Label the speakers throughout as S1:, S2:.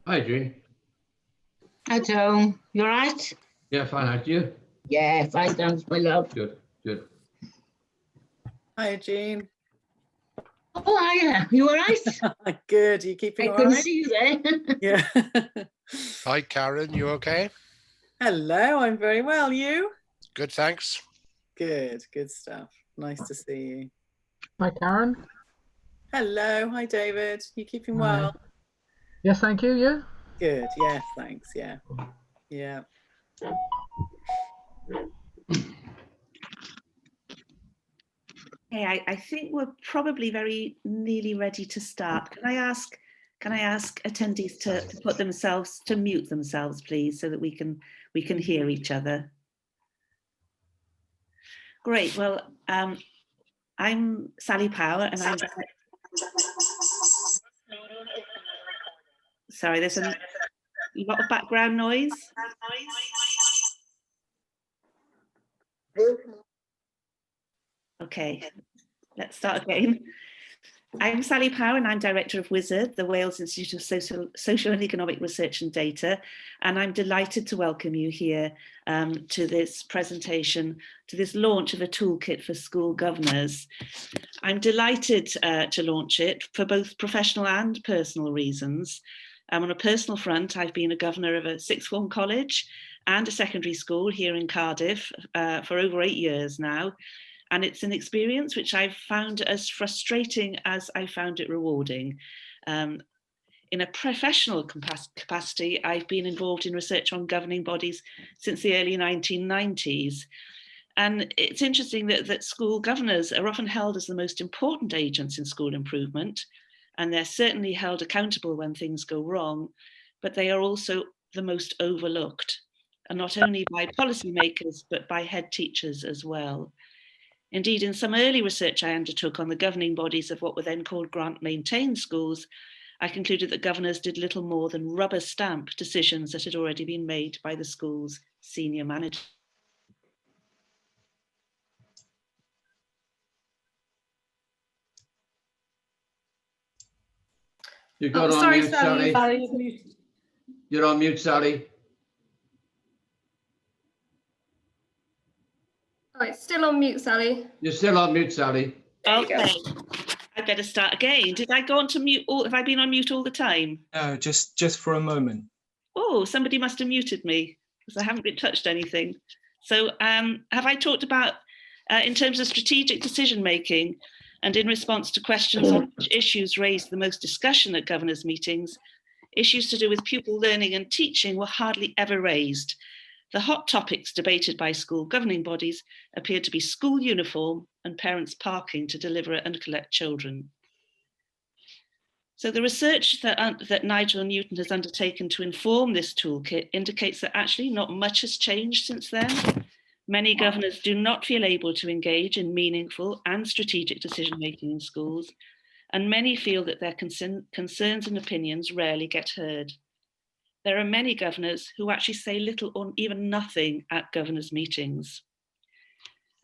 S1: Hi, Jean.
S2: Hi, Joan. You all right?
S1: Yeah, fine. Aren't you?
S2: Yeah, fine, thanks, my love.
S1: Good, good.
S3: Hi, Jean.
S2: Oh, hiya. You all right?
S3: Good. Are you keeping
S2: I
S3: all
S2: couldn't
S3: right?
S2: see you there.
S3: Yeah.
S4: Hi, Karen. You okay?
S3: Hello, I'm very well. You?
S4: Good, thanks.
S3: Good. Good stuff. Nice to see you.
S5: Hi, Karen.
S3: Hello. Hi, David. You keeping
S5: Hi.
S3: well?
S5: Yes, thank you. You?
S3: Good. Yes, thanks. Yeah. Yeah.
S6: Okay, I think we're probably very nearly ready to start. Can I ask attendees to put themselves, to mute themselves, please, so that we can hear each other. Great. Well, I'm Sally Power, and I'm sorry. There's a lot of background noise. Okay, let's start again. I'm Sally Power, and I'm Director of WIZARD, the Wales Institute of Social and Economic Research and Data, and I'm delighted to welcome you here to this presentation, to this launch of a toolkit for school governors. I'm delighted to launch it for both professional and personal reasons. On a personal front, I've been a governor of a sixth form college and a secondary school here in Cardiff for over 8 years now. And it's an experience which I've found as frustrating as I found it rewarding. In a professional capacity, I've been involved in research on governing bodies since the early 1990s. And it's interesting that school governors are often held as the most important agents in school improvement, and they're certainly held accountable when things go wrong, but they are also the most overlooked, and not only by policymakers, but by head teachers as well. Indeed, in some early research I undertook on the governing bodies of what were then called grant-maintained schools, I concluded that governors did little more than rubber stamp decisions that had already been made by the school's senior manager.
S1: You got on
S7: sorry,
S1: mute,
S7: Sally.
S1: Sally. You're on mute, Sally.
S7: Oh, it's still on mute, Sally.
S1: You're still on mute, Sally.
S6: Okay, I better start again. Did I go on to mute? Have I been on mute all the time?
S8: No, just for a moment.
S6: Oh, somebody must have muted me because I haven't touched anything. So have I talked about, in terms of strategic decision making and in response to questions on which issues raised the most discussion at governors' meetings, issues to do with pupil learning and teaching were hardly ever raised. The hot topics debated by school governing bodies appeared to be school uniform and parents parking to deliver and collect children. So the research that Nigel Newton has undertaken to inform this toolkit indicates that actually not much has changed since then. Many governors do not feel able to engage in meaningful and strategic decision-making in schools, and many feel that their concerns and opinions rarely get heard. There are many governors who actually say little or even nothing at governors' meetings.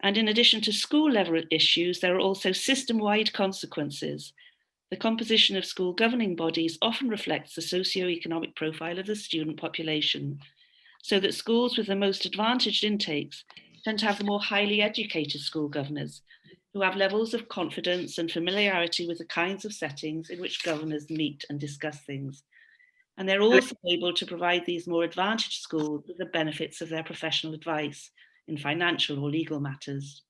S6: And in addition to school level issues, there are also system-wide consequences. The composition of school governing bodies often reflects the socio-economic profile of the student population, so that schools with the most advantaged intakes tend to have the more highly educated school governors, who have levels of confidence and familiarity with the kinds of settings in which governors meet and discuss things. And they're also able to provide these more advantaged schools with the benefits of their professional advice in financial or legal matters.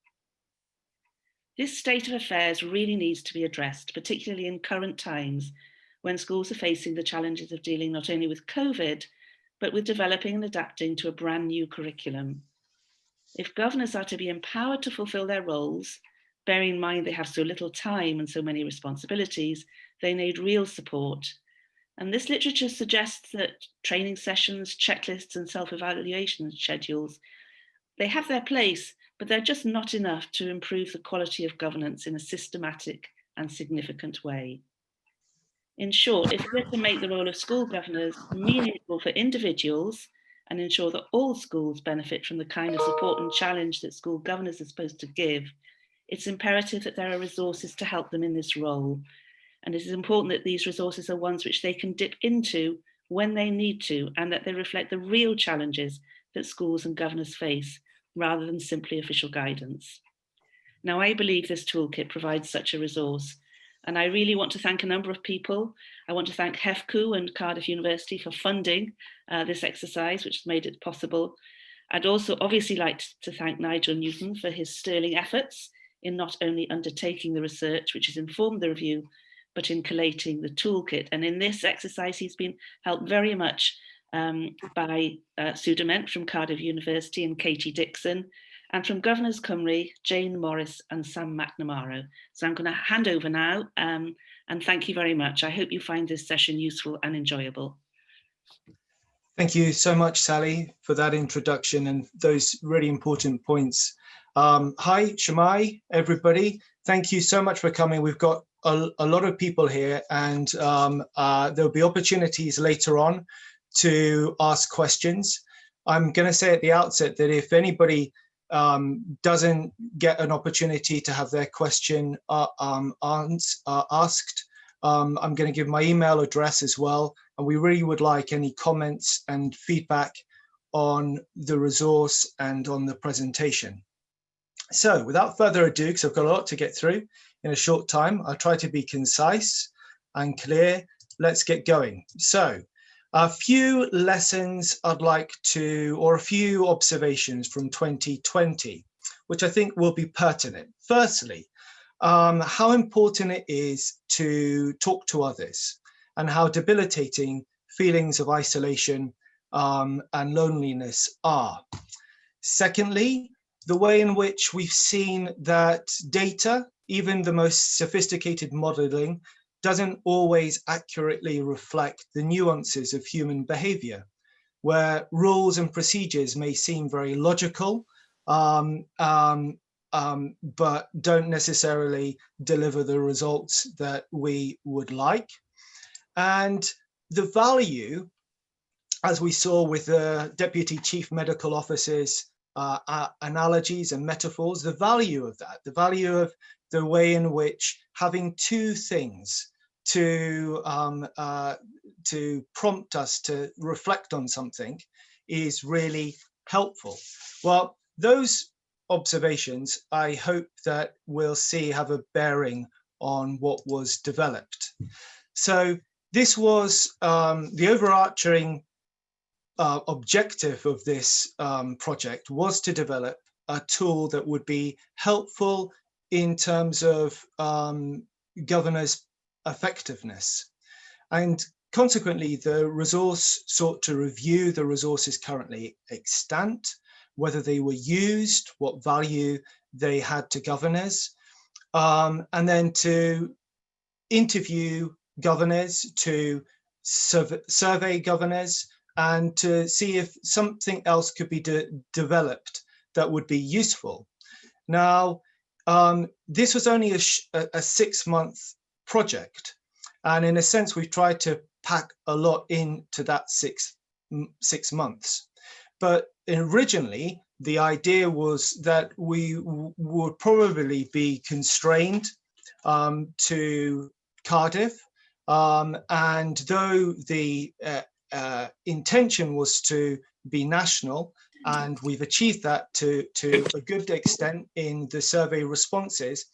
S6: This state of affairs really needs to be addressed, particularly in current times when schools are facing the challenges of dealing not only with COVID, but with developing and adapting to a brand new curriculum. If governors are to be empowered to fulfill their roles, bearing in mind they have so little time and so many responsibilities, they need real support. And this literature suggests that training sessions, checklists, and self-evaluation schedules, they have their place, but they're just not enough to improve the quality of governance in a systematic and significant way. In short, if we're to make the role of school governors meaningful for individuals and ensure that all schools benefit from the kind of support and challenge that school governors are supposed to give, it's imperative that there are resources to help them in this role. And it is important that these resources are ones which they can dip into when they need to, and that they reflect the real challenges that schools and governors face, rather than simply official guidance. Now, I believe this toolkit provides such a resource, and I really want to thank a number of people. I want to thank HEFCU and Cardiff University for funding this exercise, which has made it possible. I'd also obviously like to thank Nigel Newton for his sterling efforts in not only undertaking the research, which has informed the review, but in collating the toolkit. And in this exercise, he's been helped very much by Sue Dement from Cardiff University and Katie Dixon, and from Governors Cymru, Jane Morris and Sam McNamara. So I'm going to hand over now, and thank you very much. I hope you find this session useful and enjoyable.
S8: Thank you so much, Sally, for that introduction and those really important points. Hi, Shemai, everybody. Thank you so much for coming. We've got a lot of people here, and there'll be opportunities later on to ask questions. I'm going to say at the outset that if anybody doesn't get an opportunity to have their question asked, I'm going to give my email address as well, and we really would like any comments and feedback on the resource and on the presentation. So without further ado, because I've got a lot to get through in a short time, I'll try to be concise and clear. Let's get going. So a few lessons I'd like to, or a few observations from 2020, which I think will be pertinent. Firstly, how important it is to talk to others and how debilitating feelings of isolation and loneliness are. Secondly, the way in which we've seen that data, even the most sophisticated modeling, doesn't always accurately reflect the nuances of human behavior, where rules and procedures may seem very logical, but don't necessarily deliver the results that we would like. And the value, as we saw with the Deputy Chief Medical Officer's analogies and metaphors, the value of that, the value of the way in which having two things to prompt us to reflect on something is really helpful. Well, those observations, I hope that we'll see have a bearing on what was developed. So this was the overarching objective of this project was to develop a tool that would be helpful in terms of governors' effectiveness. And consequently, the resource sought to review the resources currently extant, whether they were used, what value they had to governors, and then to interview governors, to survey governors, and to see if something else could be developed that would be useful. Now, this was only a 6-month project, and in a sense, we've tried to pack a lot into that six months. But originally, the idea was that we would probably be constrained to Cardiff, and though the intention was to be national, and we've achieved that to a good extent in the survey responses,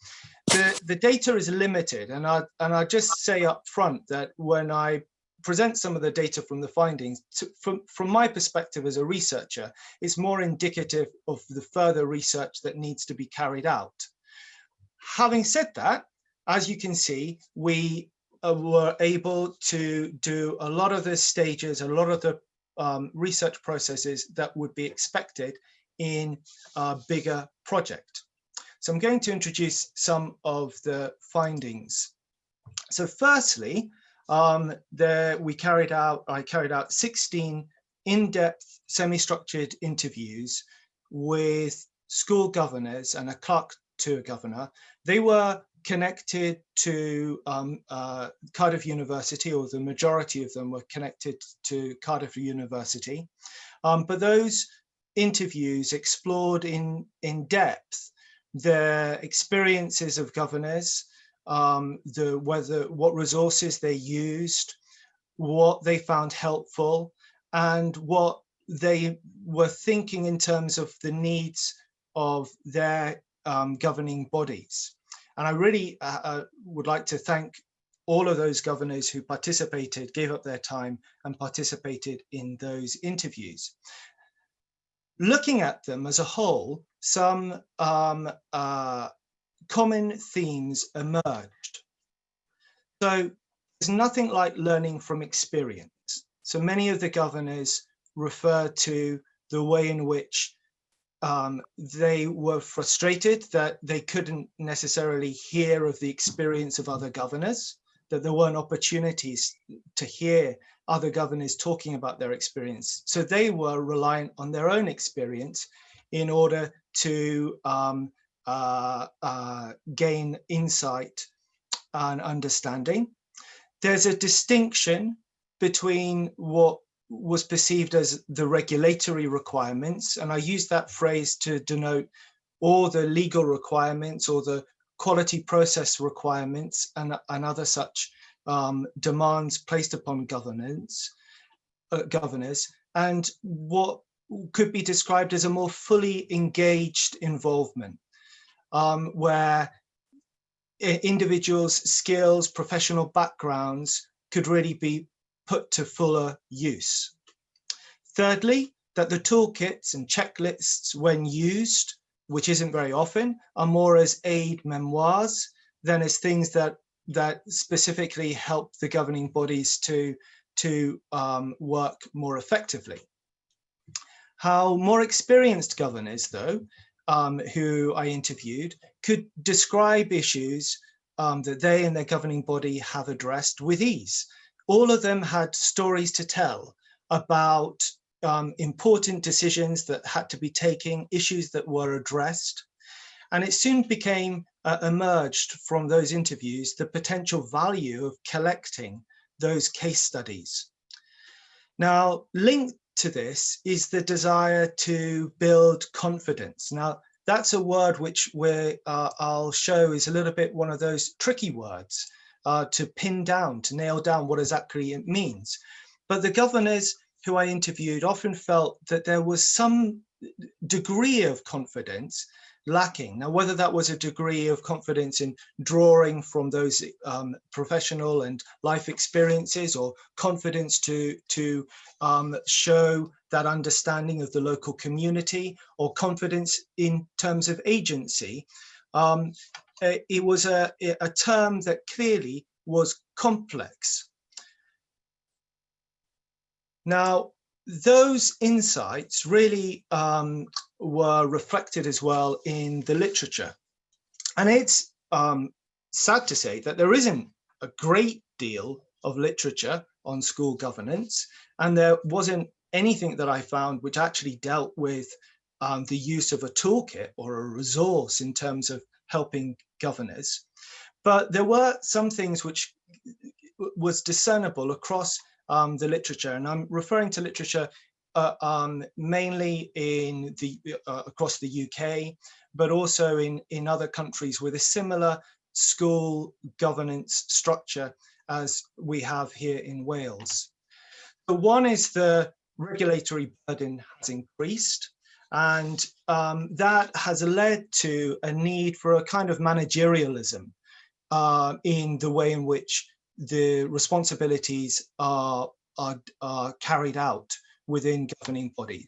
S8: the data is limited. And I just say up front that when I present some of the data from the findings, from my perspective as a researcher, it's more indicative of the further research that needs to be carried out. Having said that, as you can see, we were able to do a lot of the stages, a lot of the research processes that would be expected in a bigger project. So I'm going to introduce some of the findings. So firstly, I carried out 16 in-depth, semi-structured interviews with school governors and a clerk to a governor. They were connected to Cardiff University, or the majority of them were connected to Cardiff University. But those interviews explored in depth their experiences of governors, what resources they used, what they found helpful, and what they were thinking in terms of the needs of their governing bodies. And I really would like to thank all of those governors who participated, gave up their time and participated in those interviews. Looking at them as a whole, some common themes emerged. So there's nothing like learning from experience. So many of the governors refer to the way in which they were frustrated that they couldn't necessarily hear of the experience of other governors, that there weren't opportunities to hear other governors talking about their experience. So they were reliant on their own experience in order to gain insight and understanding. There's a distinction between what was perceived as the regulatory requirements, and I use that phrase to denote all the legal requirements or the quality process requirements and other such demands placed upon governors, and what could be described as a more fully engaged involvement, where individuals' skills, professional backgrounds could really be put to fuller use. Thirdly, that the toolkits and checklists, when used, which isn't very often, are more as aid memoirs than as things that specifically help the governing bodies to work more effectively. How more experienced governors, though, who I interviewed, could describe issues that they and their governing body have addressed with ease. All of them had stories to tell about important decisions that had to be taken, issues that were addressed. And it soon became emerged from those interviews the potential value of collecting those case studies. Now, linked to this is the desire to build confidence. Now, that's a word which I'll show is a little bit one of those tricky words to pin down, to nail down what exactly it means. But the governors who I interviewed often felt that there was some degree of confidence lacking. Now, whether that was a degree of confidence in drawing from those professional and life experiences, or confidence to show that understanding of the local community, or confidence in terms of agency, it was a term that clearly was complex. Now, those insights really were reflected as well in the literature. And it's sad to say that there isn't a great deal of literature on school governance, and there wasn't anything that I found which actually dealt with the use of a toolkit or a resource in terms of helping governors. But there were some things which was discernible across the literature, and I'm referring to literature mainly in across the UK, but also in other countries with a similar school governance structure as we have here in Wales. The one is the regulatory burden has increased, and that has led to a need for a kind of managerialism in the way in which the responsibilities are carried out within governing bodies.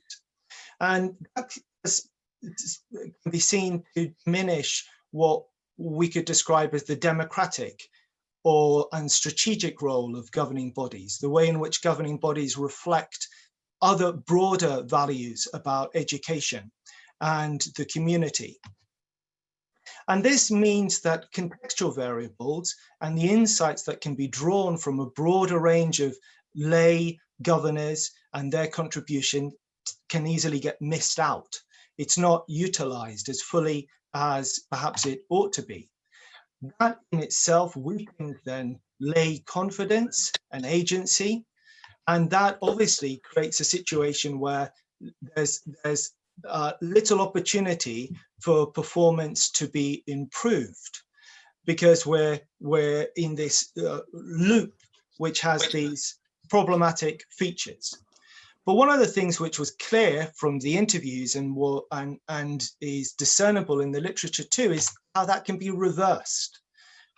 S8: And that can be seen to diminish what we could describe as the democratic and strategic role of governing bodies, the way in which governing bodies reflect other broader values about education and the community. And this means that contextual variables and the insights that can be drawn from a broader range of lay governors and their contribution can easily get missed out. It's not utilized as fully as perhaps it ought to be. That in itself weakens then lay confidence and agency. And that obviously creates a situation where there's little opportunity for performance to be improved, because we're in this loop which has these problematic features. But one of the things which was clear from the interviews and is discernible in the literature too is how that can be reversed,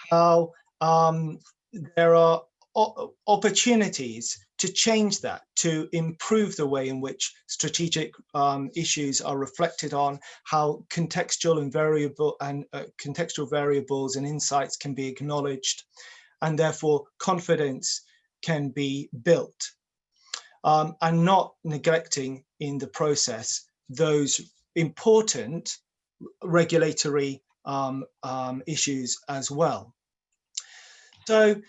S8: how there are opportunities to change that, to improve the way in which strategic issues are reflected on, how contextual variables and insights can be acknowledged, and therefore confidence can be built, and not neglecting in the process those important regulatory issues as well. So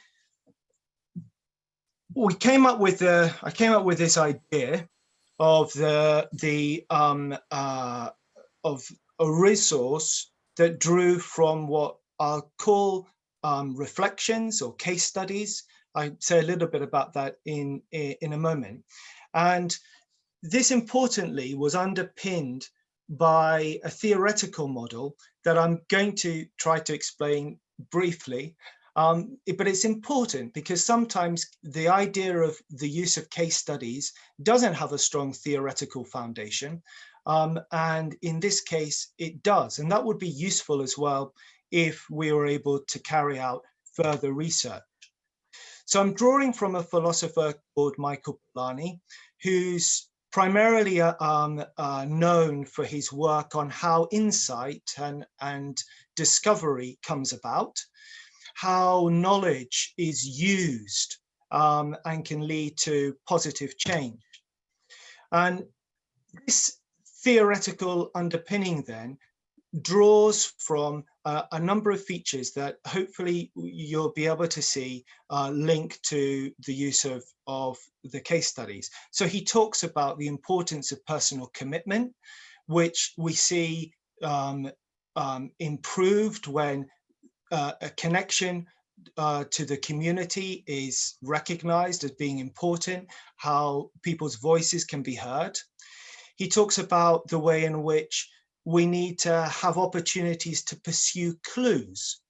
S8: I came up with this idea of of a resource that drew from what I'll call reflections or case studies. I'll say a little bit about that in a moment. And this importantly was underpinned by a theoretical model that I'm going to try to explain briefly. But it's important because sometimes the idea of the use of case studies doesn't have a strong theoretical foundation. And in this case, it does. And that would be useful as well if we were able to carry out further research. So I'm drawing from a philosopher called Michael Polanyi, who's primarily known for his work on how insight and discovery comes about, how knowledge is used and can lead to positive change. And this theoretical underpinning then draws from a number of features that hopefully you'll be able to see linked to the use of the case studies. So he talks about the importance of personal commitment, which we see improved when a connection to the community is recognized as being important, how people's voices can be heard. He talks about the way in which we need to have opportunities to pursue clues.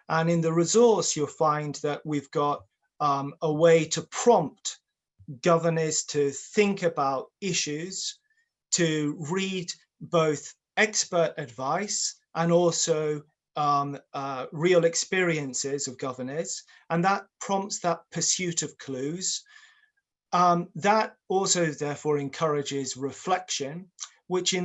S8: And in the resource, you'll find that we've got a way to prompt governors to think about issues, to read both expert advice and also real experiences of governors, and that prompts that pursuit of clues. That also therefore encourages reflection, which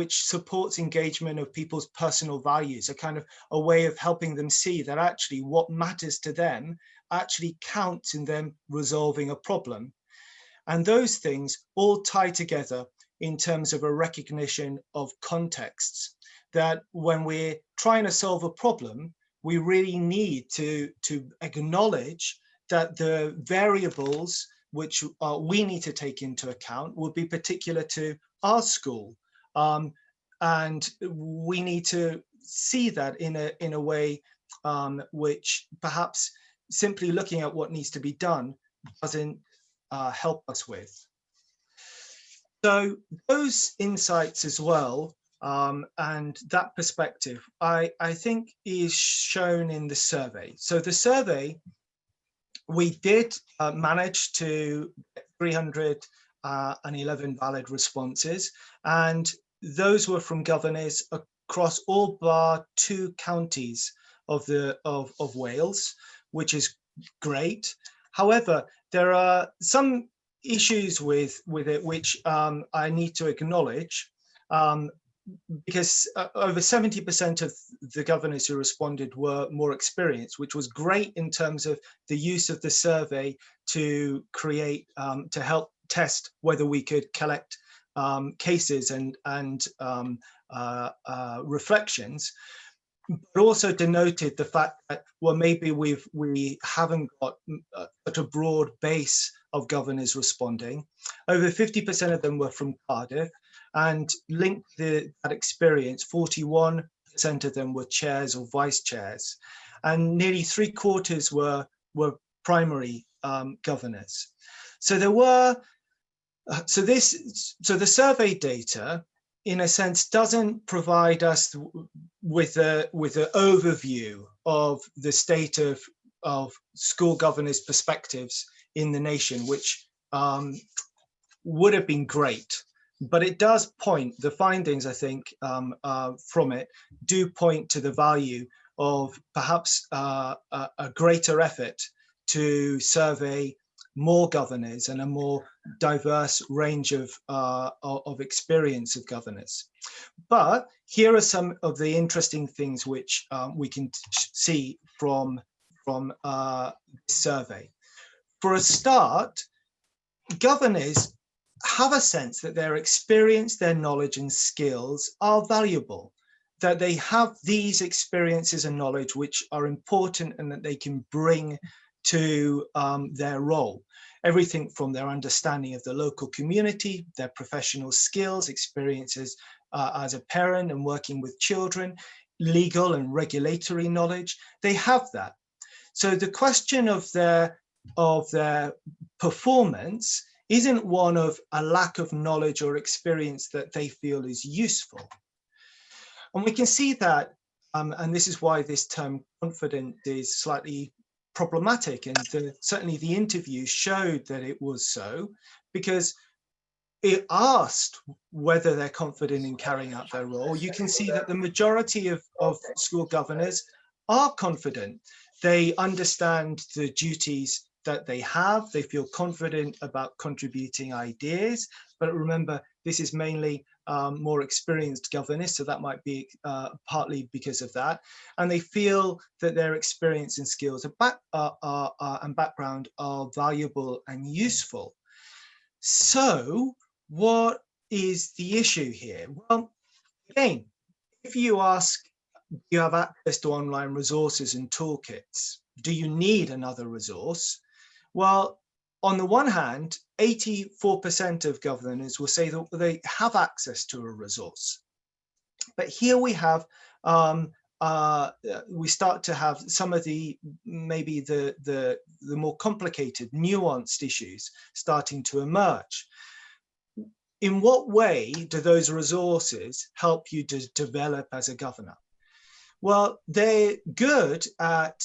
S8: supports engagement of people's personal values, a kind of a way of helping them see that actually what matters to them actually counts in them resolving a problem. And those things all tie together in terms of a recognition of contexts, that when we're trying to solve a problem, we really need to acknowledge that the variables which we need to take into account will be particular to our school. And we need to see that in a way which perhaps simply looking at what needs to be done doesn't help us with. So those insights as well, and that perspective, I think is shown in the survey. So the survey, we did manage to get 311 valid responses, and those were from governors across all bar 2 counties of Wales, which is great. However, there are some issues with it which I need to acknowledge, because over 70% of the governors who responded were more experienced, which was great in terms of the use of the survey to create, to help test whether we could collect cases and reflections. but also denoted the fact that, well, maybe we haven't got such a broad base of governors responding. Over 50% of them were from Cardiff, and linked that experience, 41% of them were chairs or vice chairs, and nearly 3/4 were primary governors. So there were, so the survey data, in a sense, doesn't provide us with an overview of the state of school governors' perspectives in the nation, which would have been great. But it does point, the findings, I think, from it do point to the value of perhaps a greater effort to survey more governors and a more diverse range of experience of governors. But here are some of the interesting things which we can see from this survey. For a start, governors have a sense that their experience, their knowledge and skills are valuable, that they have these experiences and knowledge which are important and that they can bring to their role. Everything from their understanding of the local community, their professional skills, experiences as a parent and working with children, legal and regulatory knowledge, they have that. So the question of their performance isn't one of a lack of knowledge or experience that they feel is useful. And we can see that, and this is why this term confident is slightly problematic, and certainly the interview showed that it was so, because it asked whether they're confident in carrying out their role. You can see that the majority of school governors are confident. They understand the duties that they have. They feel confident about contributing ideas. But remember, this is mainly more experienced governors, so that might be partly because of that. And they feel that their experience and skills and background are valuable and useful. So what is the issue here? Well, again, if you ask, do you have access to online resources and toolkits? Do you need another resource? Well, on the one hand, 84% of governors will say that they have access to a resource. But here we have, we start to have some of maybe the more complicated, nuanced issues starting to emerge. In what way do those resources help you to develop as a governor? Well, they're good at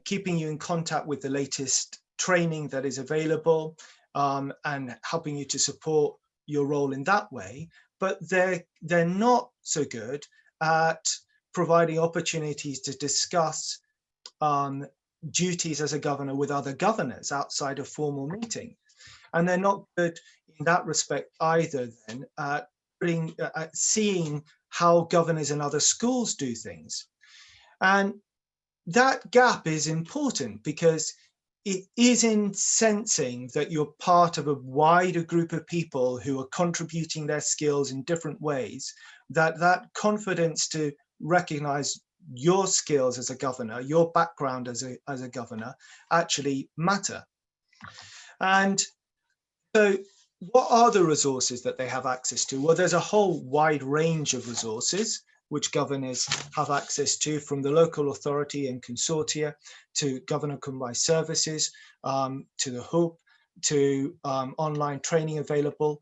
S8: keeping you in contact with the latest training that is available and helping you to support your role in that way. But they're not so good at providing opportunities to discuss duties as a governor with other governors outside of formal meetings. And they're not good in that respect either then at seeing how governors in other schools do things. And that gap is important because it is in sensing that you're part of a wider group of people who are contributing their skills in different ways, that confidence to recognize your skills as a governor, your background as a governor actually matter. And so what are the resources that they have access to? Well, there's a whole wide range of resources which governors have access to, from the local authority and consortia to governor combined services, to the hub, to online training available.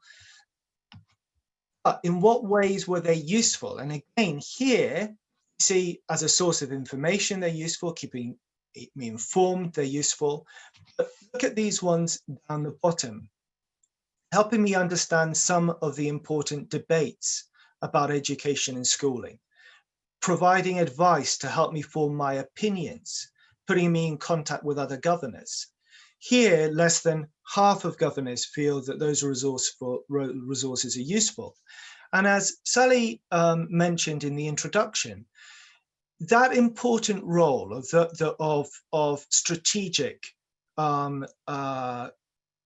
S8: In what ways were they useful? And again, here, see, as a source of information, they're useful, keeping me informed, they're useful. But look at these ones down the bottom, helping me understand some of the important debates about education and schooling, providing advice to help me form my opinions, putting me in contact with other governors. Here, less than half of governors feel that those resources are useful. And as Sally mentioned in the introduction, that important role of strategic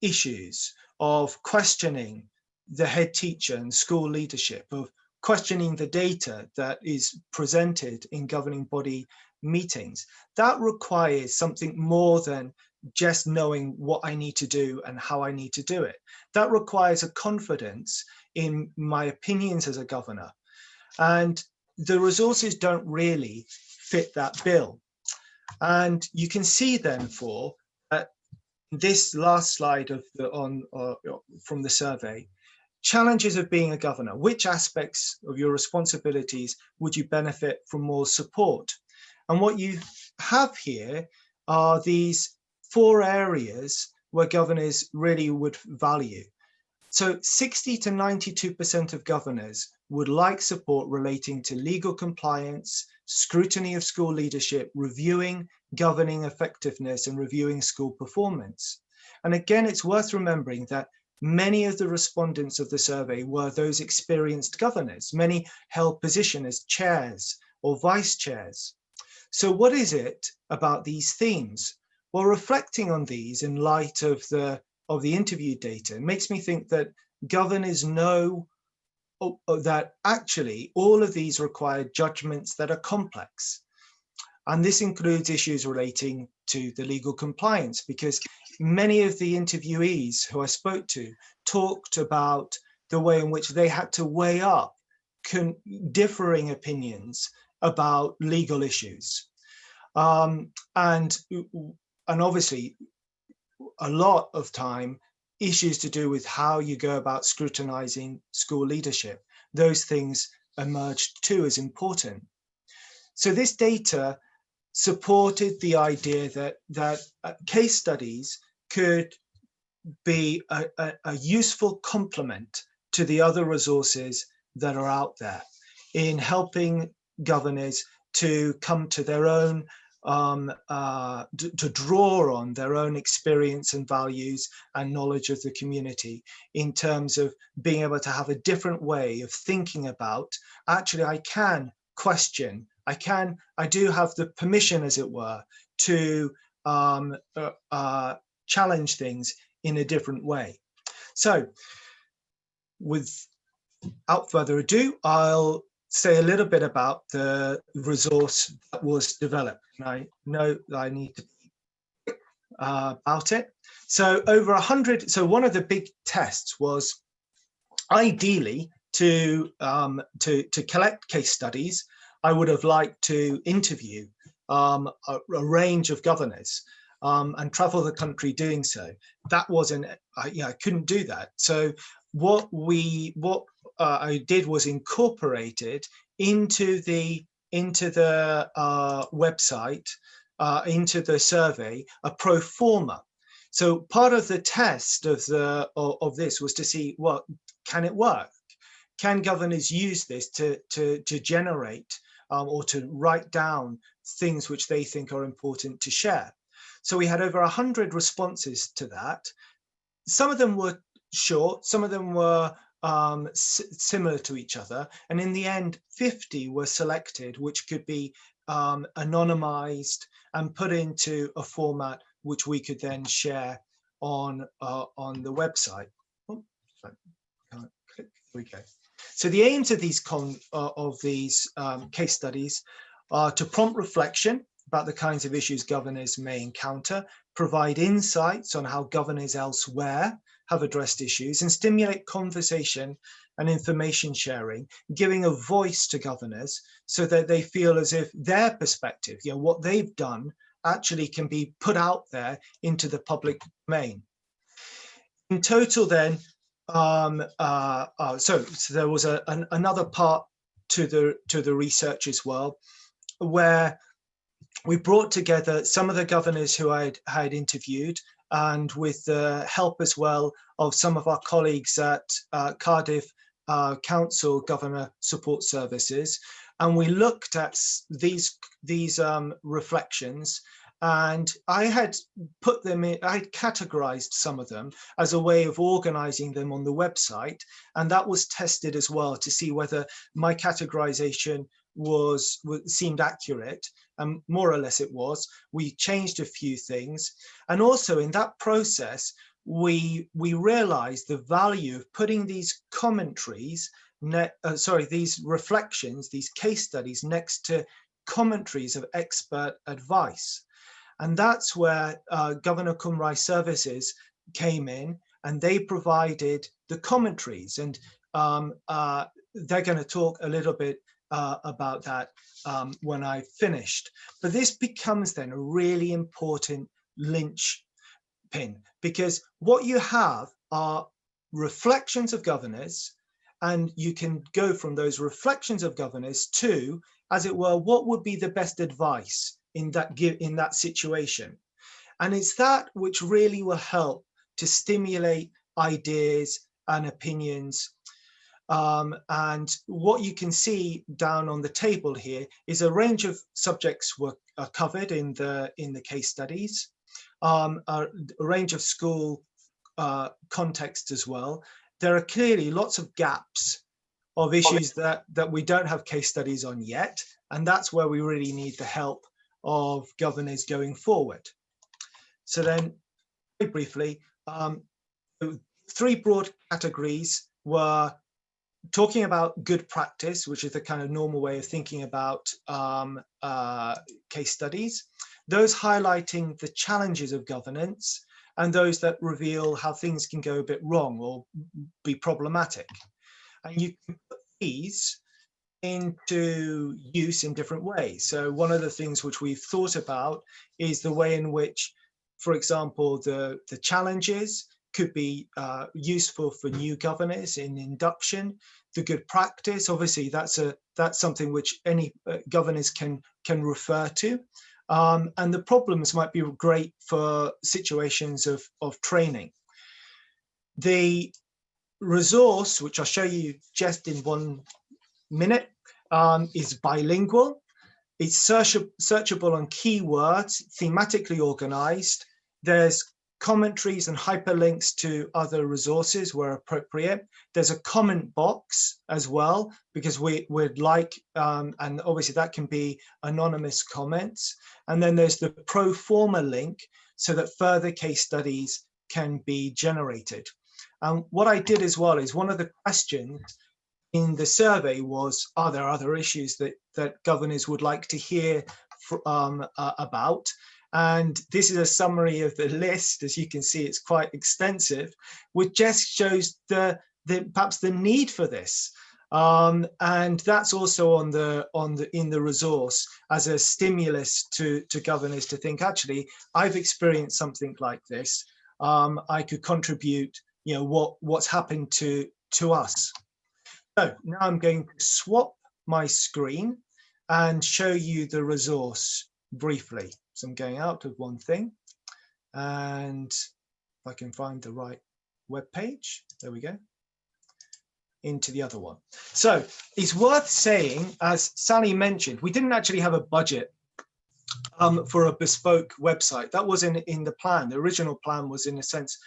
S8: issues, of questioning the head teacher and school leadership, of questioning the data that is presented in governing body meetings. That requires something more than just knowing what I need to do and how I need to do it. That requires a confidence in my opinions as a governor. And the resources don't really fit that bill. And you can see then for this last slide of from the survey, challenges of being a governor. Which aspects of your responsibilities would you benefit from more support? And what you have here are these 4 areas where governors really would value. So 60 to 92% of governors would like support relating to legal compliance, scrutiny of school leadership, reviewing governing effectiveness, and reviewing school performance. And again, it's worth remembering that many of the respondents of the survey were those experienced governors. Many held position as chairs or vice chairs. So what is it about these themes? Well, reflecting on these in light of the interview data makes me think that governors know that actually all of these require judgments that are complex. And this includes issues relating to the legal compliance, because many of the interviewees who I spoke to talked about the way in which they had to weigh up differing opinions about legal issues. And obviously, a lot of time, issues to do with how you go about scrutinizing school leadership. Those things emerged too as important. So this data supported the idea that case studies could be a useful complement to the other resources that are out there in helping governors to come to their own, to draw on their own experience and values and knowledge of the community in terms of being able to have a different way of thinking about, actually, I can question, I do have the permission, as it were, to challenge things in a different way. So without further ado, I'll say a little bit about the resource that was developed. And I know that I need to about it. So over 100, so one of the big tests was ideally to collect case studies. I would have liked to interview a range of governors and travel the country doing so. That wasn't, I couldn't do that. So what I did was incorporated into the website, into the survey, a pro forma. So part of the test of this was to see, well, can it work? Can governors use this to generate or to write down things which they think are important to share? So we had over 100 responses to that. Some of them were short, some of them were similar to each other. And in the end, 50 were selected, which could be anonymized and put into a format which we could then share on the website. Oh, sorry, can't click. Here we go. So the aims of these case studies are to prompt reflection about the kinds of issues governors may encounter, provide insights on how governors elsewhere have addressed issues, and stimulate conversation and information sharing, giving a voice to governors so that they feel as if their perspective, what they've done, actually can be put out there into the public domain. In total then, so there was another part to the research as well, where we brought together some of the governors who I had interviewed, and with the help as well of some of our colleagues at Cardiff Council Governor Support Services. And we looked at these reflections, and I had put them in, I had categorized some of them as a way of organizing them on the website. And that was tested as well to see whether my categorization seemed accurate, and more or less it was. We changed a few things, and also in that process we realized the value of putting these commentaries these reflections, these case studies next to commentaries of expert advice. And that's where Governor Cymru Services came in, and they provided the commentaries. And they're going to talk a little bit about that when I've finished. But this becomes then a really important linchpin, because what you have are reflections of governors, and you can go from those reflections of governors to, as it were, what would be the best advice in that situation. And it's that which really will help to stimulate ideas and opinions. And what you can see down on the table here is a range of subjects are covered in the case studies, a range of school contexts as well. There are clearly lots of gaps of issues that we don't have case studies on yet, and that's where we really need the help of governors going forward. So then, very briefly, 3 broad categories were talking about good practice, which is the kind of normal way of thinking about case studies, those highlighting the challenges of governance, and those that reveal how things can go a bit wrong or be problematic. And you can put these into use in different ways. So one of the things which we've thought about is the way in which, for example, the challenges could be useful for new governors in induction. The good practice, obviously, that's something which any governors can refer to. And the problems might be great for situations of training. The resource, which I'll show you just in 1 minute, is bilingual. It's searchable on keywords, thematically organized. There's commentaries and hyperlinks to other resources where appropriate. There's a comment box as well, because we'd like, and obviously that can be anonymous comments. And then there's the pro forma link so that further case studies can be generated. And what I did as well is, one of the questions in the survey was, are there other issues that governors would like to hear about? And this is a summary of the list. As you can see, it's quite extensive, which just shows perhaps the need for this. And that's also in the resource as a stimulus to governors to think, actually, I've experienced something like this. I could contribute, what's happened to us. So now I'm going to swap my screen and show you the resource briefly. So I'm going out of one thing, and if I can find the right web page, there we go, into the other one. So it's worth saying, as Sally mentioned, we didn't actually have a budget for a bespoke website. That wasn't in the plan. The original plan was, in a sense,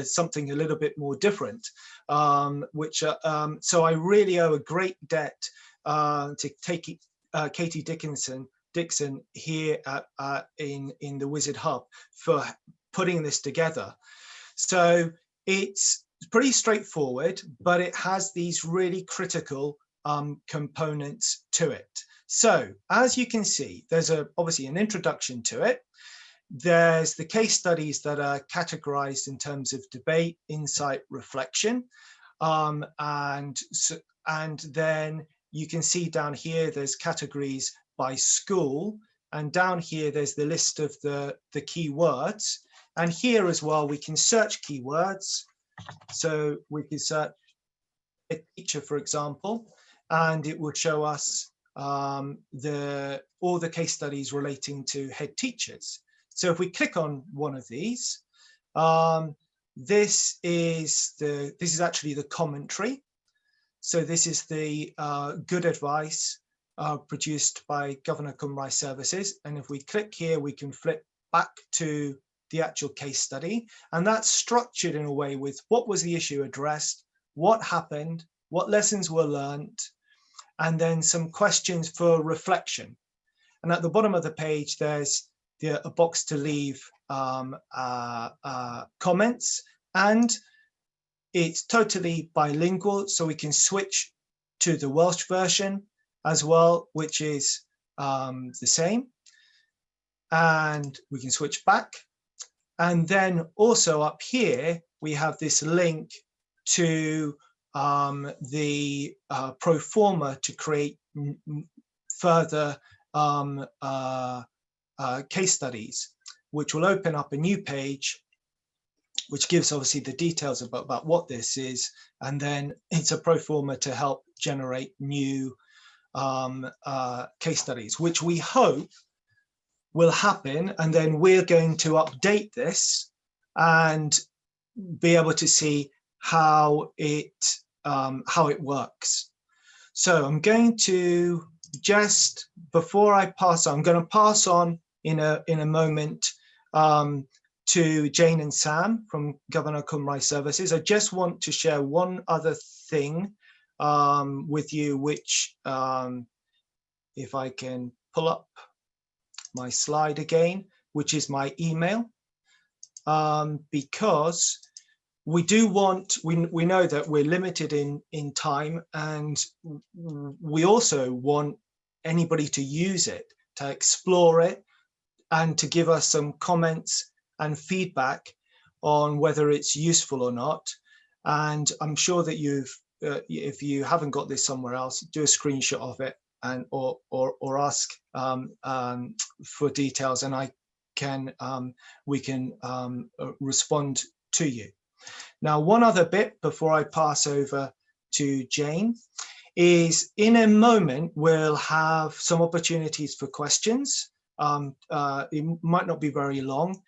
S8: something a little bit more different, so I really owe a great debt to Katie Dixon here in the Wizard Hub for putting this together. So it's pretty straightforward, but it has these really critical components to it. So as you can see, there's obviously an introduction to it. There's the case studies that are categorized in terms of debate, insight, reflection. And then you can see down here, there's categories by school. And down here, there's the list of the keywords. And here as well, we can search keywords. So we can search a teacher, for example, and it would show us all the case studies relating to head teachers. So if we click on one of these, this is actually the commentary. So this is the good advice produced by Governor Cymru Services. And if we click here, we can flip back to the actual case study. And that's structured in a way with what was the issue addressed, what happened, what lessons were learned, and then some questions for reflection. And at the bottom of the page, there's a box to leave comments, and it's totally bilingual, so we can switch to the Welsh version as well, which is the same. And we can switch back. And then also up here, we have this link to the pro forma to create further case studies, which will open up a new page, which gives obviously the details about what this is. And then it's a pro forma to help generate new case studies, which we hope will happen. And then we're going to update this and be able to see how it works. So I'm going to just, before I pass on, I'm going to pass on in a moment to Jane and Sam from Governor Cymru Services. I just want to share one other thing with you, which if I can pull up my slide again, which is my email, because we do want, we know that we're limited in time, and we also want anybody to use it, to explore it, and to give us some comments and feedback on whether it's useful or not. And I'm sure that you've, if you haven't got this somewhere else, do a screenshot of it and or ask for details, and I can we can respond to you. Now, one other bit before I pass over to Jane is, in a moment we'll have some opportunities for questions. It might not be very long.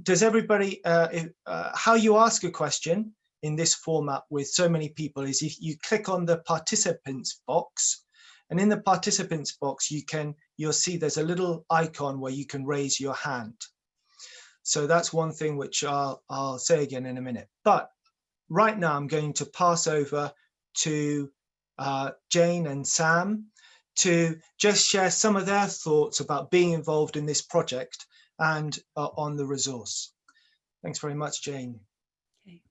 S8: Does everybody, how you ask a question in this format with so many people is if you click on the participants box, and in the participants box you'll see there's a little icon where you can raise your hand. So that's one thing which I'll say again in a minute. But right now I'm going to pass over to Jane and Sam to just share some of their thoughts about being involved in this project and on the resource. Thanks very much, Jane.
S9: Okay.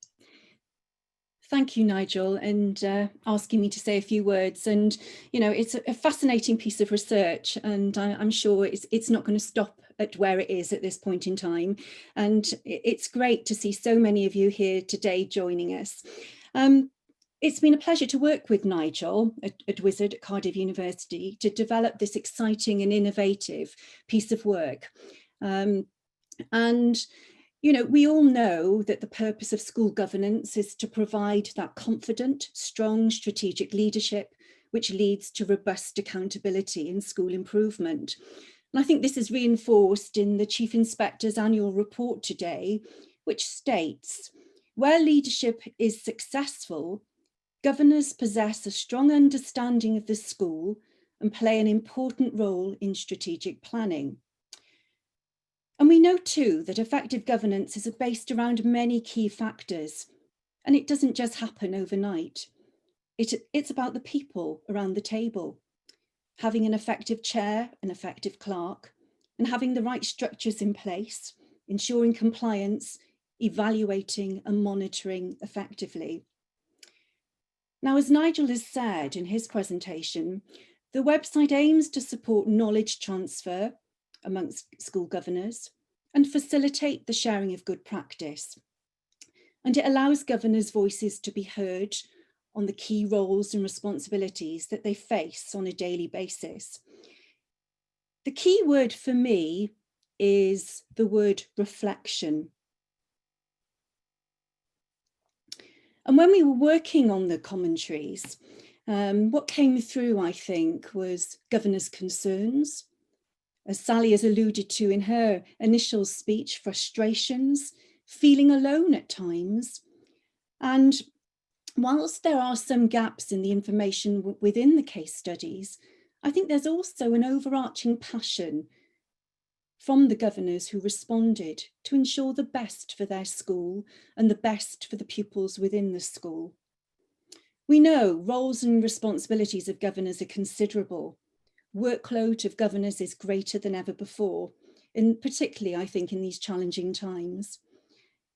S9: Thank you, Nigel, and asking me to say a few words. And, you know, it's a fascinating piece of research, and I'm sure it's not going to stop at where it is at this point in time. And it's great to see so many of you here today joining us. It's been a pleasure to work with Nigel at Wizard at Cardiff University to develop this exciting and innovative piece of work. And, you know, we all know that the purpose of school governance is to provide that confident, strong strategic leadership, which leads to robust accountability in school improvement. And I think this is reinforced in the Chief Inspector's annual report today, which states, where leadership is successful, governors possess a strong understanding of the school and play an important role in strategic planning. And we know too that effective governance is based around many key factors, and it doesn't just happen overnight. It's about the people around the table, having an effective chair, an effective clerk, and having the right structures in place, ensuring compliance, evaluating and monitoring effectively. Now, as Nigel has said in his presentation, the website aims to support knowledge transfer amongst school governors and facilitate the sharing of good practice. And it allows governors' voices to be heard on the key roles and responsibilities that they face on a daily basis. The key word for me is the word reflection. And when we were working on the commentaries, what came through, I think, was governors' concerns, as Sally has alluded to in her initial speech, frustrations, feeling alone at times. And whilst there are some gaps in the information within the case studies, I think there's also an overarching passion from the governors who responded to ensure the best for their school and the best for the pupils within the school. We know roles and responsibilities of governors are considerable. Workload of governors is greater than ever before, and particularly, I think, in these challenging times.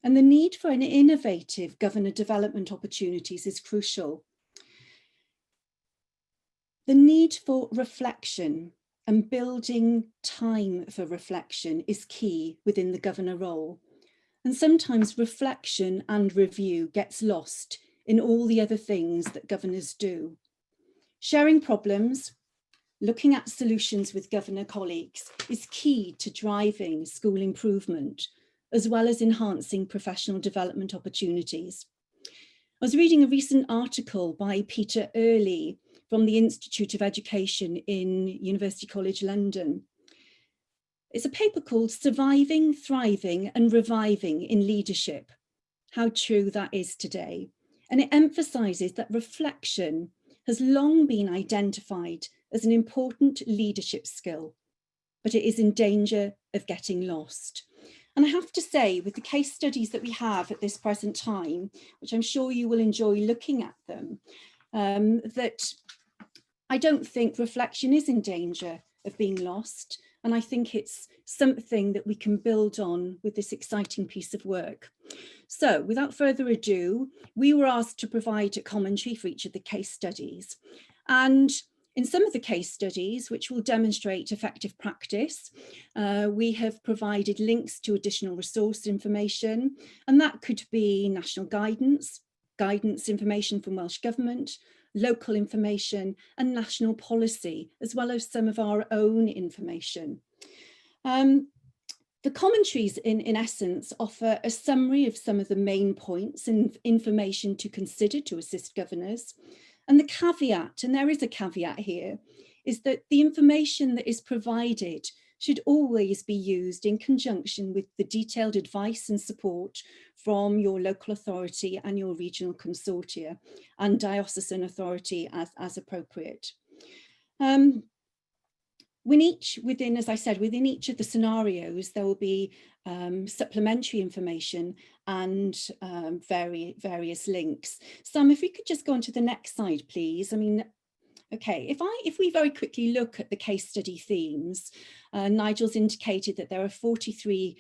S9: And the need for an innovative governor development opportunities is crucial. The need for reflection and building time for reflection is key within the governor role. And sometimes reflection and review gets lost in all the other things that governors do. Sharing problems, looking at solutions with governor colleagues is key to driving school improvement, as well as enhancing professional development opportunities. I was reading a recent article by Peter Early from the Institute of Education in University College London. It's a paper called Surviving, Thriving and Reviving in Leadership, how true that is today. And it emphasises that reflection has long been identified as an important leadership skill, but it is in danger of getting lost. And I have to say, with the case studies that we have at this present time, which I'm sure you will enjoy looking at them, that I don't think reflection is in danger of being lost. And I think it's something that we can build on with this exciting piece of work. So without further ado, we were asked to provide a commentary for each of the case studies. And in some of the case studies, which will demonstrate effective practice, we have provided links to additional resource information, and that could be national guidance information from Welsh Government, local information and national policy, as well as some of our own information. The commentaries in essence offer a summary of some of the main points and information to consider to assist governors. And the caveat, and there is a caveat here, is that the information that is provided should always be used in conjunction with the detailed advice and support from your local authority and your regional consortia and diocesan authority as appropriate. As I said, within each of the scenarios, there will be supplementary information and various links. Sam, if we could just go on to the next slide, please. I mean, okay, if we very quickly look at the case study themes, Nigel's indicated that there are 43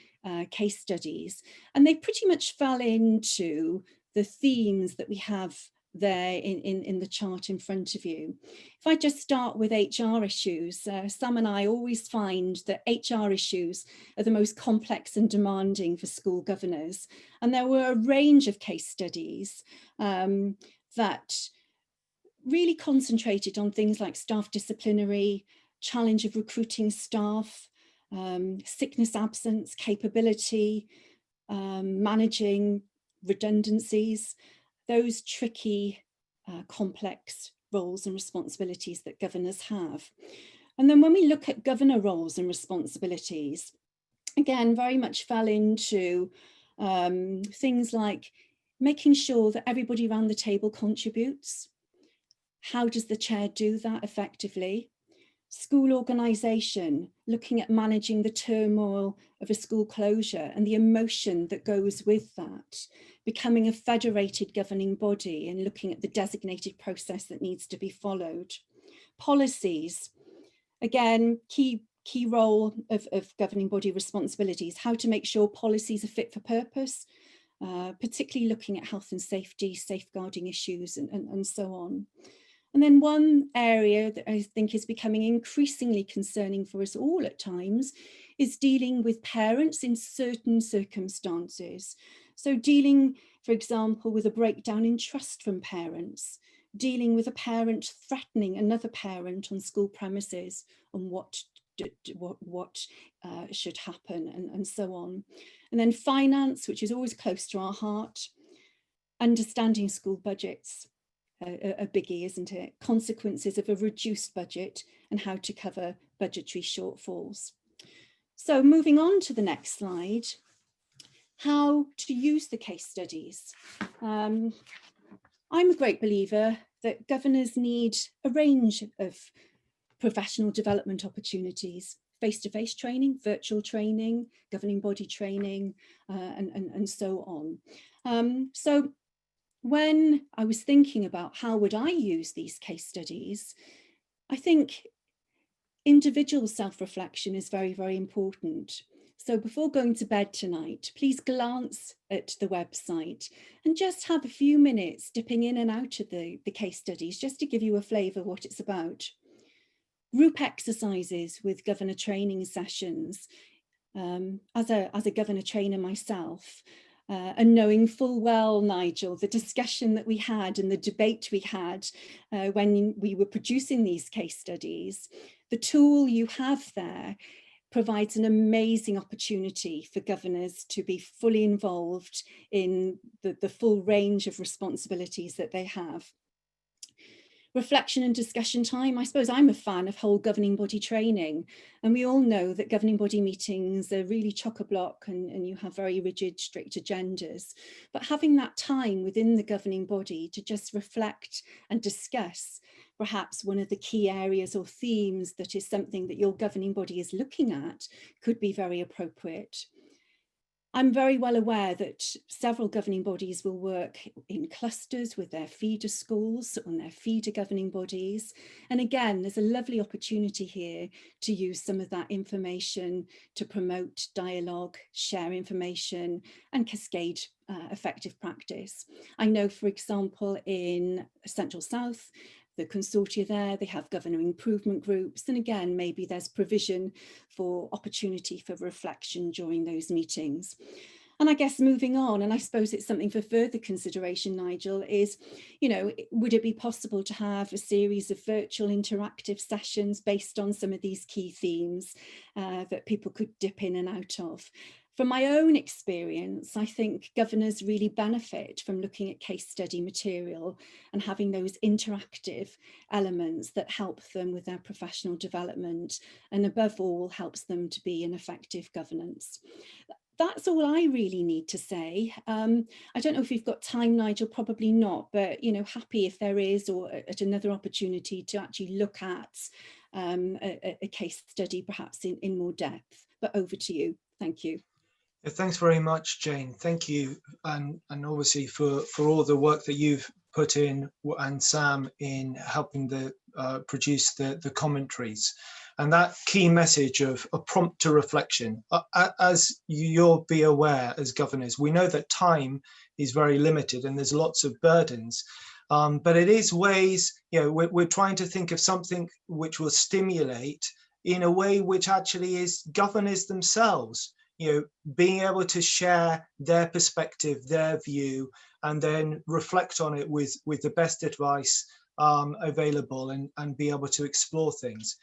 S9: case studies, and they pretty much fell into the themes that we have there in the chart in front of you. If I just start with HR issues, Sam and I always find that HR issues are the most complex and demanding for school governors. And there were a range of case studies that really concentrated on things like staff disciplinary, challenge of recruiting staff, sickness absence, capability, managing redundancies, those tricky, complex roles and responsibilities that governors have. And then when we look at governor roles and responsibilities, again, very much fell into things like making sure that everybody around the table contributes. How does the chair do that effectively? School organisation, looking at managing the turmoil of a school closure and the emotion that goes with that, becoming a federated governing body and looking at the designated process that needs to be followed. Policies, again, key role of governing body responsibilities, how to make sure policies are fit for purpose, particularly looking at health and safety, safeguarding issues and so on. And then one area that I think is becoming increasingly concerning for us all at times is dealing with parents in certain circumstances. So dealing, for example, with a breakdown in trust from parents, dealing with a parent threatening another parent on school premises and what should happen and so on. And then finance, which is always close to our heart, understanding school budgets. A biggie, isn't it? Consequences of a reduced budget and how to cover budgetary shortfalls. So moving on to the next slide, how to use the case studies. I'm a great believer that governors need a range of professional development opportunities, face-to-face training, virtual training, governing body training, and so on. So when I was thinking about how would I use these case studies, I think individual self-reflection is very, very important. So before going to bed tonight, please glance at the website and just have a few minutes dipping in and out of the case studies, just to give you a flavour of what it's about. Group exercises with governor training sessions. As a governor trainer myself, and knowing full well, Nigel, the discussion that we had and the debate we had when we were producing these case studies, the tool you have there provides an amazing opportunity for governors to be fully involved in the full range of responsibilities that they have. Reflection and discussion time. I suppose I'm a fan of whole governing body training, and we all know that governing body meetings are really chock-a-block and you have very rigid, strict agendas. But having that time within the governing body to just reflect and discuss perhaps one of the key areas or themes that is something that your governing body is looking at could be very appropriate. I'm very well aware that several governing bodies will work in clusters with their feeder schools and their feeder governing bodies. And again, there's a lovely opportunity here to use some of that information to promote dialogue, share information, and cascade effective practice. I know, for example, in Central South, the consortia there, they have governor improvement groups. And again, maybe there's provision for opportunity for reflection during those meetings. And I guess moving on, and I suppose it's something for further consideration, Nigel, is, would it be possible to have a series of virtual interactive sessions based on some of these key themes that people could dip in and out of? From my own experience, I think governors really benefit from looking at case study material and having those interactive elements that help them with their professional development, and above all, helps them to be an effective governance. That's all I really need to say. I don't know if we've got time, Nigel, probably not, but happy if there is, or at another opportunity to actually look at a case study perhaps in more depth. But over to you. Thank you.
S8: Yeah, thanks very much, Jane. Thank you, and obviously for all the work that you've put in, and Sam, in helping produce the commentaries, and that key message of a prompt to reflection. As you'll be aware, as governors, we know that time is very limited and there's lots of burdens, but it is ways, we're trying to think of something which will stimulate in a way which actually is governors themselves, being able to share their perspective, their view, and then reflect on it with the best advice available, and be able to explore things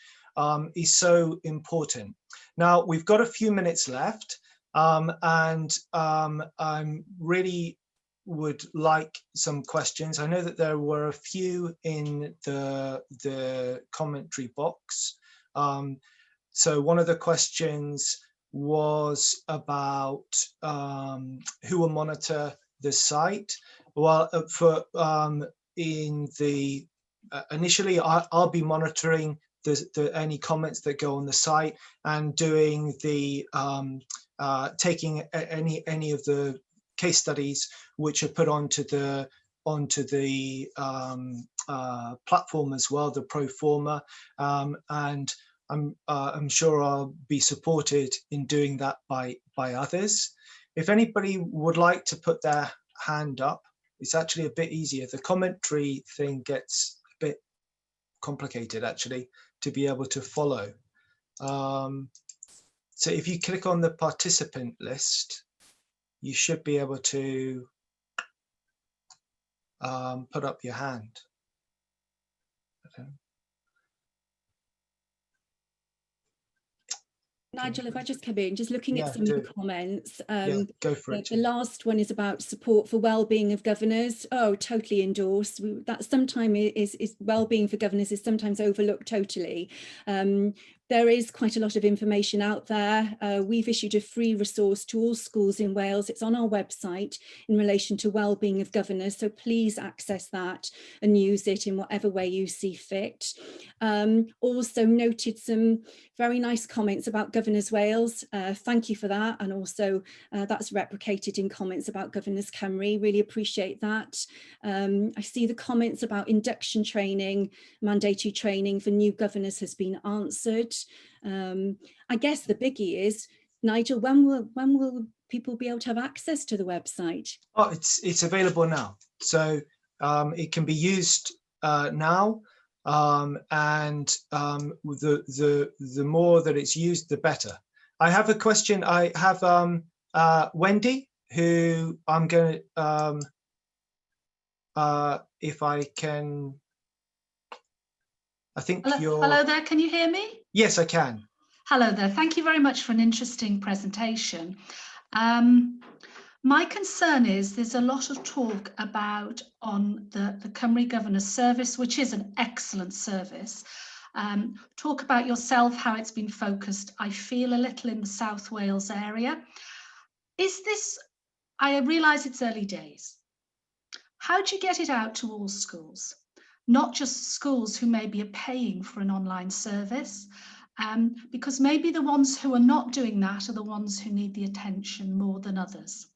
S8: is so important. Now, we've got a few minutes left, and I really would like some questions. I know that there were a few in the commentary box. So one of the questions was about who will monitor the site. Well, initially I'll be monitoring any comments that go on the site, and doing taking any of the case studies which are put onto the platform as well, the pro forma, and I'm sure I'll be supported in doing that by others. If anybody would like to put their hand up, it's actually a bit easier. The commentary thing gets a bit complicated actually to be able to follow. So if you click on the participant list, you should be able to put up your hand. Okay.
S9: Nigel, if I just come in, just looking at some of the comments.
S8: Go for it.
S9: The last one is about support for well-being of governors. Oh, totally endorse. That sometimes is well-being for governors is sometimes overlooked totally. There is quite a lot of information out there. We've issued a free resource to all schools in Wales. It's on our website in relation to well-being of governors. So please access that and use it in whatever way you see fit. Also noted some very nice comments about Governors Wales. Thank you for that. And also that's replicated in comments about Governors Cymru. Really appreciate that. I see the comments about induction training, mandatory training for new governors has been answered. I guess the biggie is, Nigel, when will people be able to have access to the website?
S8: Oh, it's available now, so it can be used now, and the more that it's used, the better. I have a question. I have Wendy, who I'm going to, if I can, I think
S10: Hello there, can you hear me?
S8: Yes, I can.
S10: Hello there, thank you very much for an interesting presentation. My concern is there's a lot of talk about on the Cymru Governor's Service, which is an excellent service. Talk about yourself, how it's been focused, I feel a little in the South Wales area. Is this, I realise it's early days. How do you get it out to all schools? Not just schools who maybe are paying for an online service, because maybe the ones who are not doing that are the ones who need the attention more than others.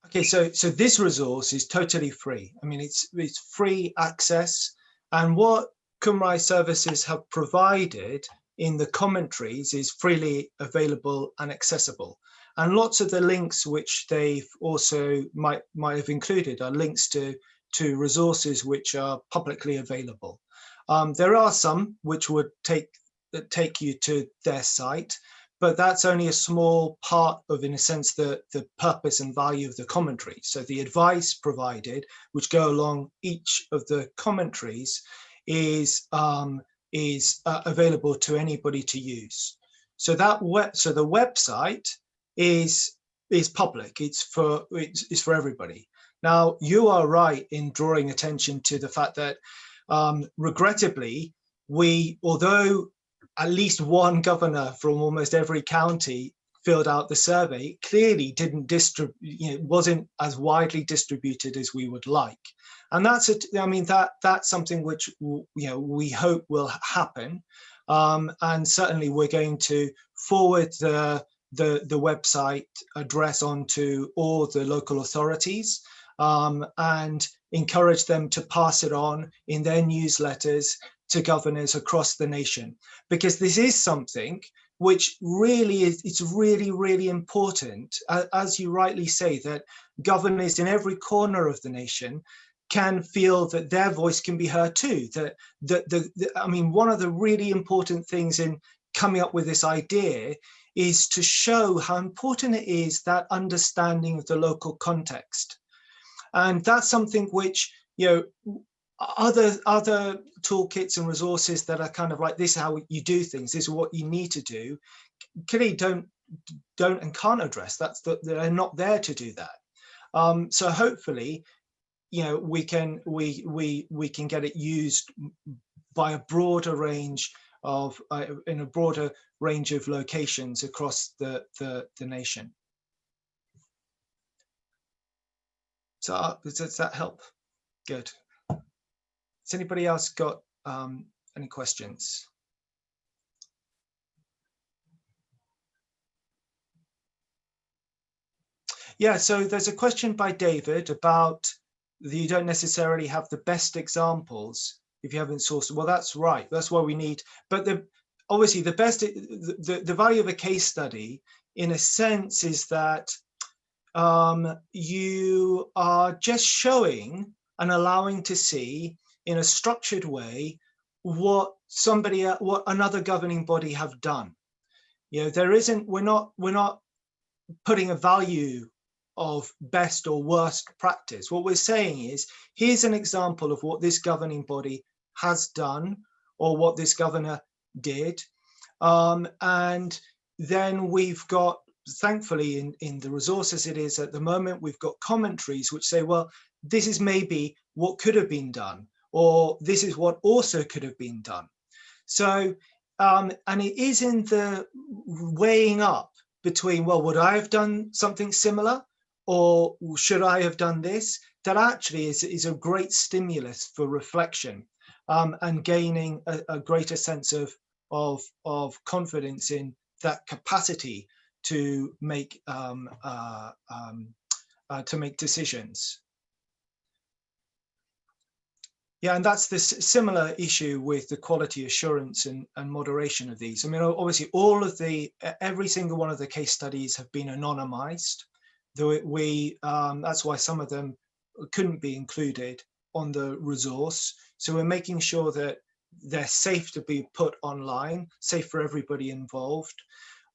S8: Okay, so this resource is totally free. I mean, it's free access, and what Cymru services have provided in the commentaries is freely available and accessible. And lots of the links which they've also might have included are links to resources which are publicly available. There are some which would take you to their site, but that's only a small part of, in a sense, the purpose and value of the commentary. So the advice provided, which go along each of the commentaries, is available to anybody to use. So the website is public. It's for everybody. Now, you are right in drawing attention to the fact that, regrettably, although at least one governor from almost every county filled out the survey, clearly wasn't as widely distributed as we would like. And that's something which we hope will happen. And certainly we're going to forward the website address onto all the local authorities, and encourage them to pass it on in their newsletters to governors across the nation, because this is something which really is, it's really, really important, as you rightly say, that governors in every corner of the nation can feel that their voice can be heard too. I mean, one of the really important things in coming up with this idea is to show how important it is, that understanding of the local context. And that's something which, other toolkits and resources that are kind of like, this is how you do things, this is what you need to do, clearly don't and can't address. They're not there to do that. So hopefully, we can get it used by a broader range of in a broader range of locations across the nation. So does that help? Good. Has anybody else got any questions? Yeah, so there's a question by David about you don't necessarily have the best examples if you haven't sourced. Well, that's right. That's what we need. But obviously the value of a case study, in a sense, is that you are just showing and allowing to see in a structured way what another governing body have done. We're not putting a value of best or worst practice. What we're saying is, here's an example of what this governing body has done, or what this governor did. And then we've got, thankfully, in the resources it is at the moment, we've got commentaries which say, well, this is maybe what could have been done, or this is what also could have been done. So, and it is in the weighing up between, well, would I have done something similar, or should I have done this, that actually is a great stimulus for reflection, and gaining a greater sense of confidence in that capacity to make decisions. Yeah, and that's this similar issue with the quality assurance and moderation of these. I mean, obviously, every single one of the case studies have been anonymized. Though that's why some of them couldn't be included on the resource. So we're making sure that they're safe to be put online, safe for everybody involved,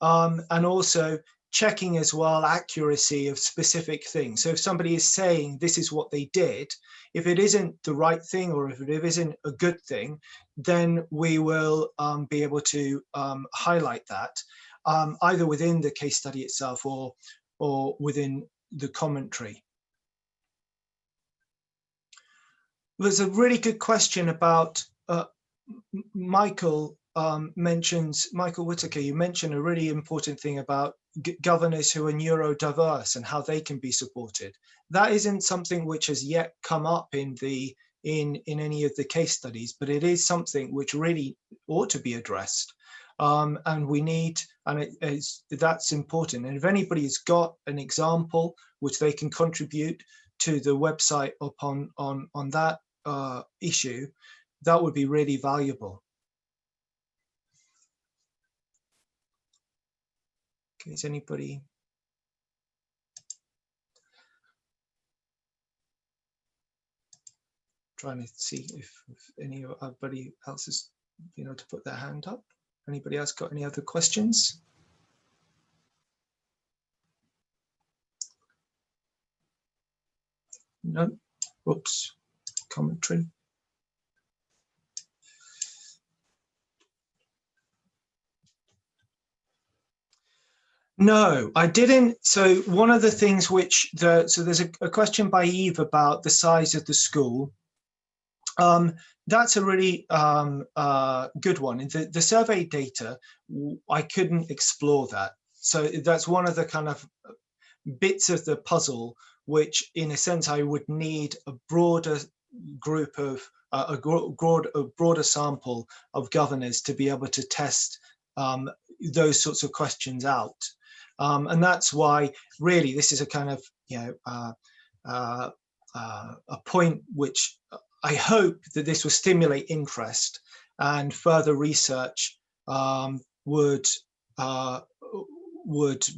S8: and also checking as well accuracy of specific things. So if somebody is saying this is what they did, if it isn't the right thing or if it isn't a good thing, then we will be able to highlight that either within the case study itself or within the commentary. There's a really good question about Michael Whitaker. You mentioned a really important thing about governors who are neurodiverse and how they can be supported. That isn't something which has yet come up in any of the case studies, but it is something which really ought to be addressed. And we need, and that's important. And if anybody's got an example which they can contribute to the website upon on that issue, that would be really valuable. Okay, is anybody? Trying to see if anybody else is, to put their hand up. Anybody else got any other questions? No. Oops. Commentary. No, I didn't. So one of the things which so there's a question by Eve about the size of the school. That's a really good one. In the survey data, I couldn't explore that. So that's one of the kind of bits of the puzzle, which in a sense I would need a broader group of a broader sample of governors to be able to test those sorts of questions out. And that's why really this is a kind of, a point which I hope that this will stimulate interest and further research would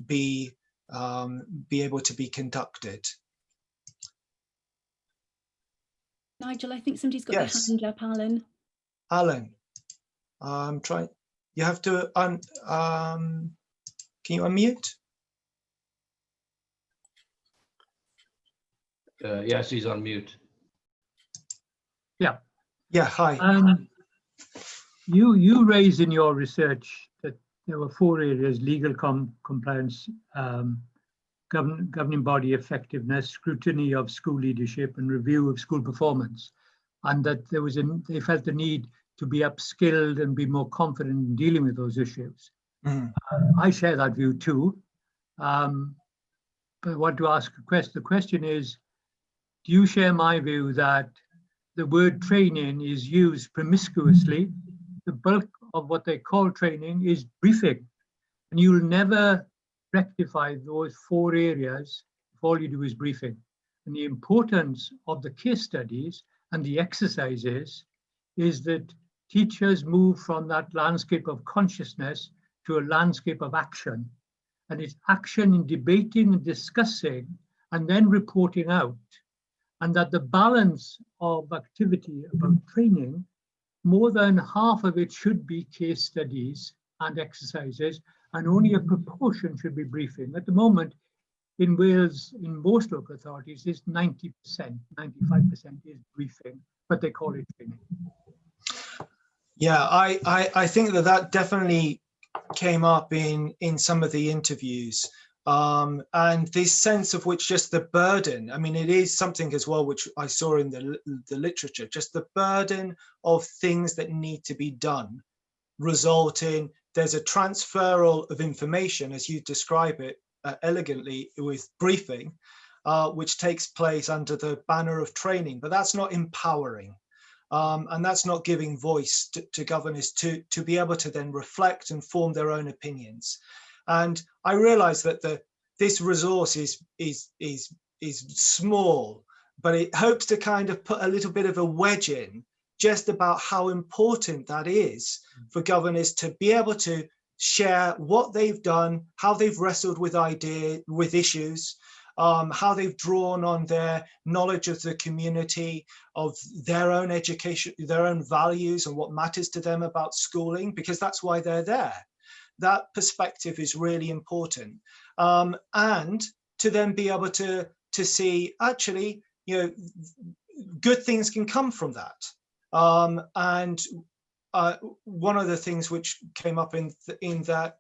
S8: be able to be conducted.
S9: Nigel, I think somebody's got
S8: Yes.
S9: their hand up, Alan.
S8: Alan, try. You have to can you unmute?
S1: Yes, he's on mute.
S5: Yeah.
S8: Yeah, hi.
S5: You raised in your research that there were 4 areas: legal compliance, governing body effectiveness, scrutiny of school leadership, and review of school performance, and that they felt the need to be upskilled and be more confident in dealing with those issues. I share that view too, but I want to ask a question. The question is, do you share my view that the word training is used promiscuously? The bulk of what they call training is briefing, and you'll never rectify those 4 areas if all you do is briefing. And the importance of the case studies and the exercises is that teachers move from that landscape of consciousness to a landscape of action. And it's action in debating and discussing and then reporting out. And that the balance of activity about training, more than half of it should be case studies and exercises, and only a proportion should be briefing. At the moment, in Wales, in most local authorities, it's 90%, 95% is briefing, but they call it training.
S8: Yeah, I think that definitely came up in some of the interviews. And this sense of which just the burden, I mean, it is something as well, which I saw in the literature, just the burden of things that need to be done, result in there's a transferal of information, as you describe it elegantly with briefing, which takes place under the banner of training, but that's not empowering. And that's not giving voice to governors to be able to then reflect and form their own opinions. And I realize that this resource is small, but it hopes to kind of put a little bit of a wedge in just about how important that is for governors to be able to share what they've done, how they've wrestled with issues, how they've drawn on their knowledge of the community, of their own education, their own values and what matters to them about schooling, because that's why they're there. That perspective is really important. And to then be able to see, actually, good things can come from that. And one of the things which came up in the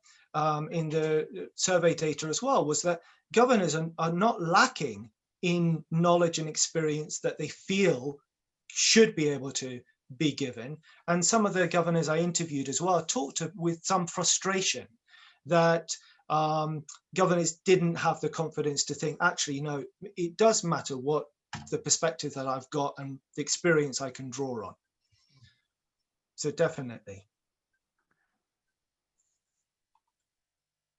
S8: survey data as well was that governors are not lacking in knowledge and experience that they feel should be able to be given. And some of the governors I interviewed as well talked with some frustration that governors didn't have the confidence to think, actually, no, it does matter what the perspective that I've got and the experience I can draw on. So definitely.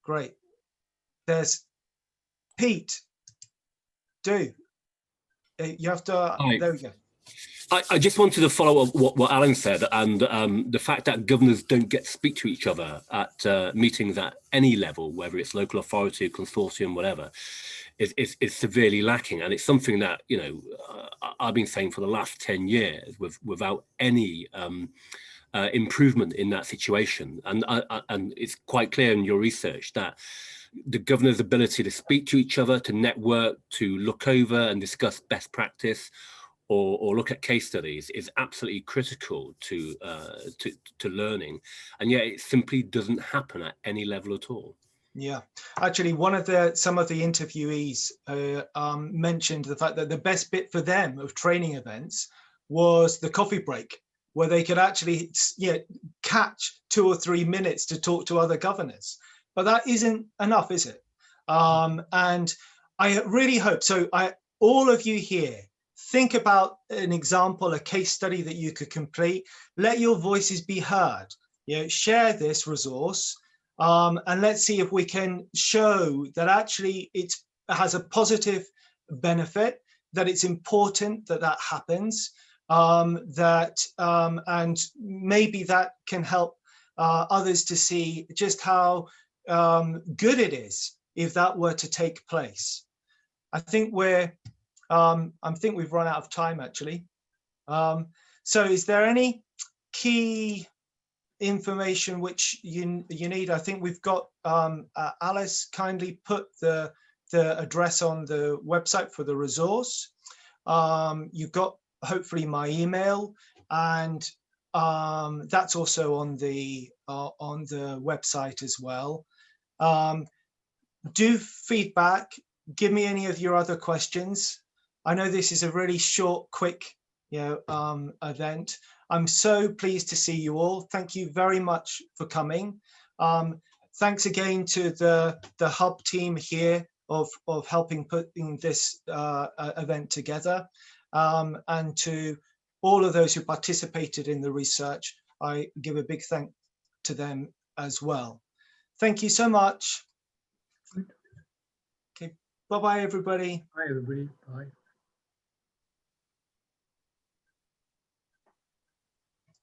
S8: Great. There's Pete. You have to,
S11: Hi.
S8: there we go.
S11: I just wanted to follow up what Alan said, and the fact that governors don't get to speak to each other at meetings at any level, whether it's local authority, consortium, whatever, is severely lacking. And it's something that, I've been saying for the last 10 years without any improvement in that situation. And it's quite clear in your research that the governor's ability to speak to each other, to network, to look over and discuss best practice, or look at case studies is absolutely critical to learning, and yet it simply doesn't happen at any level at all.
S8: Yeah, actually, some of the interviewees mentioned the fact that the best bit for them of training events was the coffee break, where they could actually catch 2 or 3 minutes to talk to other governors. But that isn't enough, is it? And I really hope so. All of you here, think about an example, a case study that you could complete. Let your voices be heard. Share this resource, and let's see if we can show that actually it has a positive benefit, that it's important that happens, and maybe that can help others to see just how good it is if that were to take place. I think we've run out of time, actually. So is there any key information which you need? I think we've got Alice kindly put the address on the website for the resource. You've got hopefully my email, and that's also on the website as well. Do feedback. Give me any of your other questions. I know this is a really short, quick, event. I'm so pleased to see you all. Thank you very much for coming. Thanks again to the hub team here of helping putting this event together, and to all of those who participated in the research. I give a big thank to them as well. Thank you so much. Okay, bye-bye, everybody.
S5: Bye, everybody. Bye.